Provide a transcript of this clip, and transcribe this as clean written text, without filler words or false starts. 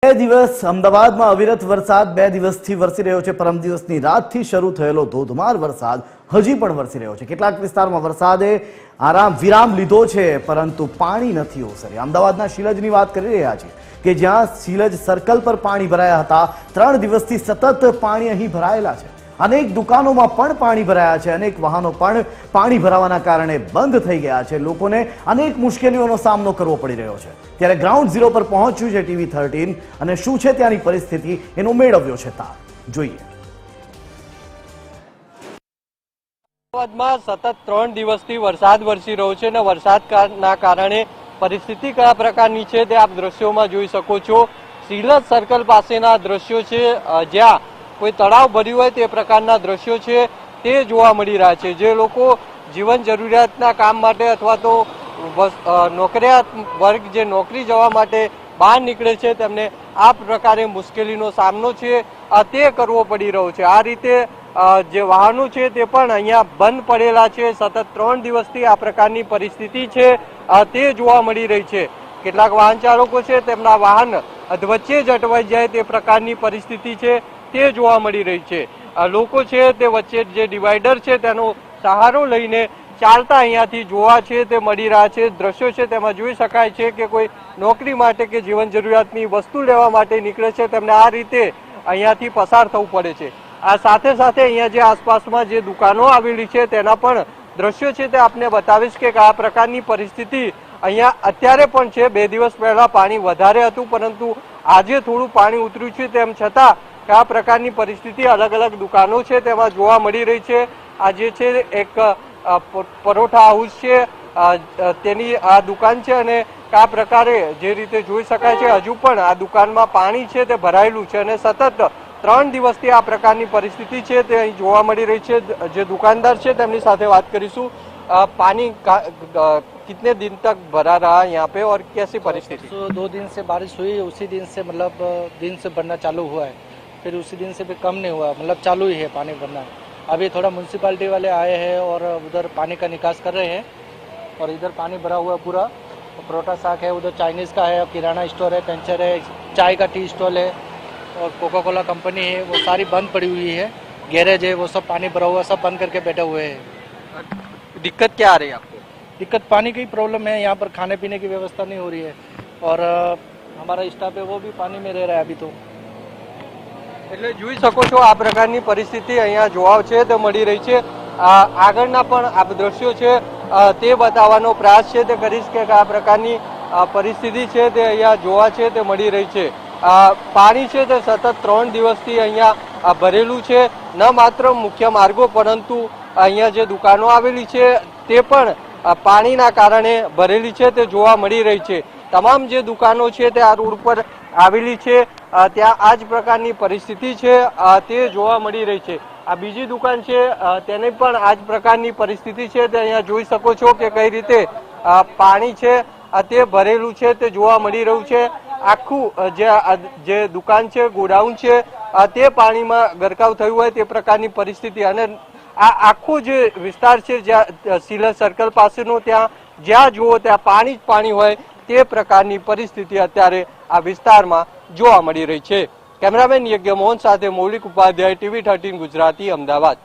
બે દિવસ અમદાવાદમાં અવિરત વરસાદ 2 દિવસથી વરસી રહ્યો છે। પરમ દિવસની રાતથી શરૂ થયેલો ધોધમાર વરસાદ હજી પણ વરસી રહ્યો છે। કેટલાક વિસ્તારમાં વરસાદે વિરામ લીધો છે, પરંતુ પાણી નથી ઓસર્યા। અમદાવાદના શીલજની વાત કરી રહ્યા છીએ કે જ્યાં શીલજ સર્કલ પર પાણી ભરાયા હતા। 3 દિવસથી સતત પાણી અહીં ભરાયેલા છે। અનેક દુકાનોમાં પણ પાણી ભરાયા છે। અનેક વાહનો પણ પાણી ભરાવાના કારણે બંધ થઈ ગયા છે। લોકોને અનેક મુશ્કેલીઓનો સામનો કરવો પડી રહ્યો છે। ત્યારે ગ્રાઉન્ડ ઝીરો પર પહોંચ્યું છે ટીવી 13 અને શું છે ત્યાંની પરિસ્થિતિ એનો મેળવ્યો છે તાર। જોઈએ। અમદાવાદમાં સતત 3 દિવસથી વરસાદ વરસી રહ્યો છે અને વરસાદના કારણે પરિસ્થિતિ કયા પ્રકારની છે તે આપ દ્રશ્યોમાં જોઈ શકો છો। શીલજ સર્કલ પાસેના દ્રશ્યો છે, જ્યાં કોઈ તળાવ ભર્યું હોય તે પ્રકારના દ્રશ્યો છે તે જોવા મળી રહ્યા છે। જે લોકો જીવન જરૂરિયાતના કામ માટે અથવા તો નોકરિયાત વર્ગ જે નોકરી જવા માટે બહાર નીકળે છે તેમને આ પ્રકારે મુશ્કેલીનો સામનો છે તે કરવો પડી રહ્યો છે। આ રીતે જે વાહનો છે તે પણ અહીંયા બંધ પડેલા છે। સતત 3 દિવસથી આ પ્રકારની પરિસ્થિતિ છે તે જોવા મળી રહી છે। કેટલાક વાહન ચાલકો છે તેમના વાહન અધવચ્ચે જ અટવાઈ જાય તે પ્રકારની પરિસ્થિતિ છે તે જોવા મળી રહી છે। લોકો છે તે વચ્ચે જે ડિવાઈડર છે તેનો સહારો લઈને ચાલતા અહીંયાથી જોવા છે તે મળી રહ્યા છે। દ્રશ્યો છે તેમાં જોઈ શકાય છે કે કોઈ નોકરી માટે કે જીવન જરૂરિયાતની વસ્તુ લેવા માટે નીકળે છે તેમને આ રીતે અહીંયાથી પસાર થવું પડે છે। આ સાથે સાથે અહીંયા જે આસપાસમાં જે દુકાનો આવેલી છે તેના પણ દ્રશ્યો છે તે આપને બતાવીશ કે આ પ્રકારની પરિસ્થિતિ અહીંયા અત્યારે પણ છે। 2 દિવસ પહેલા પાણી વધારે હતું, પરંતુ આજે થોડું પાણી ઉતર્યું છે, તેમ છતાં આ પ્રકારની પરિસ્થિતિ અલગ અલગ દુકાનો છે તેમાં જોવા મળી રહી છે। આ જે છે એક પરોઠા હાઉસ છે, તેની આ દુકાન છે અને આ પ્રકારે જે રીતે જોઈ શકાય છે હજુ પણ આ દુકાનમાં પાણી છે તે ભરાયેલું છે અને સતત 3 દિવસથી આ પ્રકારની પરિસ્થિતિ છે તે અહીં જોવા મળી રહી છે। જે દુકાનદાર છે તેમની સાથે વાત કરીશું। पानी कितने दिन तक भरा रहा यहाँ पे और कैसी परिस्थिति? 2 दिन से बारिश हुई, उसी दिन से मतलब दिन से भरना चालू हुआ है, फिर उसी दिन से भी कम नहीं हुआ, मतलब चालू ही है पानी भरना। अभी थोड़ा म्यूनसिपालिटी वाले आए हैं और उधर पानी का निकास कर रहे हैं और इधर पानी भरा हुआ है पूरा। परोठा साग है, उधर चाइनीज़ का है, किराना स्टोर है, पेंचर है, चाय का टी स्टॉल है और कोका कोला कंपनी है, वो सारी बंद पड़ी हुई है। गैरेज है वो सब पानी भरा हुआ, सब बंद करके बैठे हुए हैं। दिक्कत क्या आ रही है आपको? दिक्कत पानी की प्रॉब्लम है, यहाँ पर खाने पीने की व्यवस्था नहीं हो रही है और हमारा स्टाफ है वो भी पानी में रह रहा है अभी तो। એટલે જોઈ શકો છો આ પ્રકારની પરિસ્થિતિ અહીંયા જોવા છે તે મળી રહી છે। આગળના પણ આ દ્રશ્યો છે તે બતાવવાનો પ્રયાસ છે તે કરીશ કે આ પ્રકારની પરિસ્થિતિ છે તે અહીંયા જોવા છે તે મળી રહી છે। પાણી છે તે સતત 3 દિવસથી અહીંયા ભરેલું છે। ન માત્ર મુખ્ય માર્ગો પરંતુ અહીંયા જે દુકાનો આવેલી છે તે પણ પાણીના કારણે ભરેલી છે તે જોવા મળી રહી છે। તમામ જે દુકાનો છે તે આ રોડ પર આવેલી છે ત્યાં આ જ પ્રકારની પરિસ્થિતિ છે તે જોવા મળી રહી છે। આ બીજી દુકાન છે તેને પણ આ જ પ્રકારની પરિસ્થિતિ છે તે અહીંયા જોઈ શકો છો કે કઈ રીતે પાણી છે તે ભરેલું છે તે જોવા મળી રહ્યું છે। આખું જે દુકાન છે, ગોડાઉન છે તે પાણીમાં ગરકાવ થયું હોય તે પ્રકારની પરિસ્થિતિ અને આ આખો જે વિસ્તાર છે જ્યાં શીલજ સર્કલ પાસેનો ત્યાં જ્યાં જુઓ ત્યાં પાણી જ પાણી હોય તે પ્રકારની પરિસ્થિતિ અત્યારે આ વિસ્તારમાં જોવા મળી રહી છે। કેમેરામેન યજ્ઞ મોહન સાથે મૌલિક ઉપાધ્યાય, ટીવી 13 ગુજરાતી, અમદાવાદ।